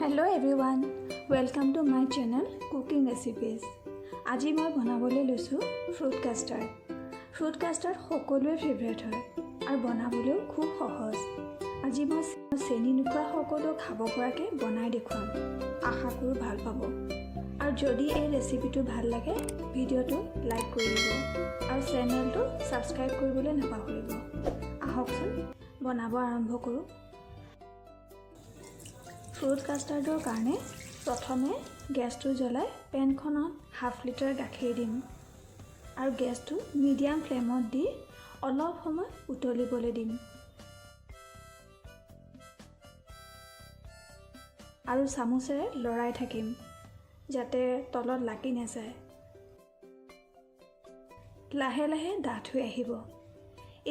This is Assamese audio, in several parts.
Hello everyone, welcome to my channel Cooking Recipes. আজি মই বনাবলৈ লৈছো fruit custard. Fruit custard সকলোৰে ফেভাৰিট হয় আৰু বনাবলৈও খুব সহজ। আজি মই চেনি নোখোৱা সকলো খাব পৰাকে বনাই দেখুৱাম। আশা কৰোঁ ভাল পাব। আৰু যদি এই ৰেচিপিটো ভাল লাগে ভিডিঅ'টো লাইক কৰি দিব আৰু চেনেলটো সাবস্ক্ৰাইব কৰিবলৈ নাপাহৰিব। আহকচোন বনাব আৰম্ভ কৰোঁ। ফ্ৰুট কাষ্টাৰ্ডৰ কাৰণে প্ৰথমে গেছটো জ্বলাই পেনখনত হাফ লিটাৰ গাখীৰ দিম আৰু গেছটো মিডিয়াম ফ্লেমত দি অলপ সময় উতলিবলৈ দিম আৰু চামুচেৰে লৰাই থাকিম যাতে তলত লাগি নাযায়। লাহে লাহে ডাঠ হৈ আহিব।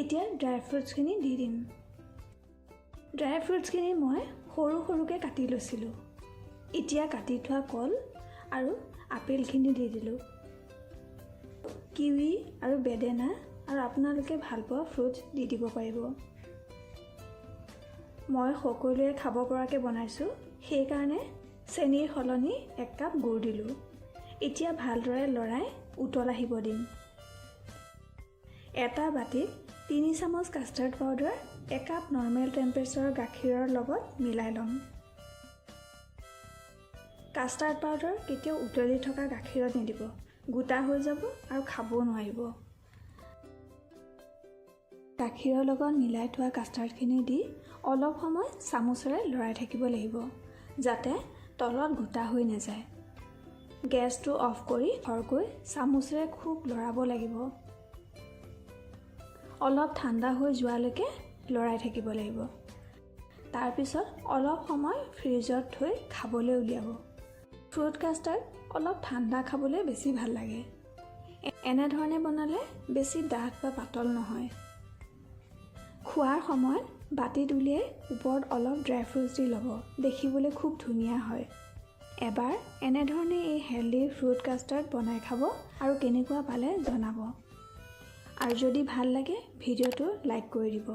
এতিয়া ড্ৰাই ফ্ৰুটছখিনি দি দিম। ড্ৰাই ফ্ৰুটছখিনি মই সৰু সৰুকৈ কাটি লৈছিলোঁ। এতিয়া কাটি থোৱা কল আৰু আপেলখিনি দি দিলোঁ। কিৱি আৰু বেদেনা আৰু আপোনালোকে ভাল পোৱা ফ্ৰুটছ দি দিব পাৰিব। মই সকলোৱে খাব পৰাকৈ বনাইছোঁ, সেইকাৰণে চেনিৰ সলনি 1 কাপ গুড় দিলোঁ। এতিয়া ভালদৰে লৰাই উতল আহিব দিম। এটা বাটিত 3 চামুচ কাষ্টাৰ্ড পাউডাৰ 1 কাপ নৰ্মেল টেম্পাৰেচাৰৰ গাখীৰৰ লগত মিলাই ল'ম। কাষ্টাৰ্ড পাউডাৰ কেতিয়াও উতলি থকা গাখীৰত নিদিব, গোটা হৈ যাব আৰু খাব নোৱাৰিব। গাখীৰৰ লগত মিলাই থোৱা কাষ্টাৰ্ডখিনি দি অলপ সময় চামুচেৰে লৰাই থাকিব লাগিব যাতে তলত গোটা হৈ নাযায়। গেছটো অফ কৰি খৰকৈ চামুচেৰে খুব লৰাব লাগিব। অলপ ঠাণ্ডা হৈ যোৱালৈকে লৰাই থাকিব লাগিব। তাৰপিছত অলপ সময় ফ্ৰিজত থৈ খাবলৈ উলিয়াব। ফ্ৰুট কাষ্টাৰ্ড অলপ ঠাণ্ডা খাবলৈ বেছি ভাল লাগে। এনেধৰণে বনালে বেছি ডাঠ বা পাতল নহয়। খোৱাৰ সময়ত বাটিত উলিয়াই ওপৰত অলপ ড্ৰাই ফ্ৰুটছ দি ল'ব, দেখিবলৈ খুব ধুনীয়া হয়। এবাৰ এনেধৰণে এই হেল্ডি ফ্ৰুট কাষ্টাৰ্ড বনাই খাব আৰু কেনেকুৱা পালে জনাব। আৰু যদি ভাল লাগে ভিডিঅ'টো লাইক কৰি দিব।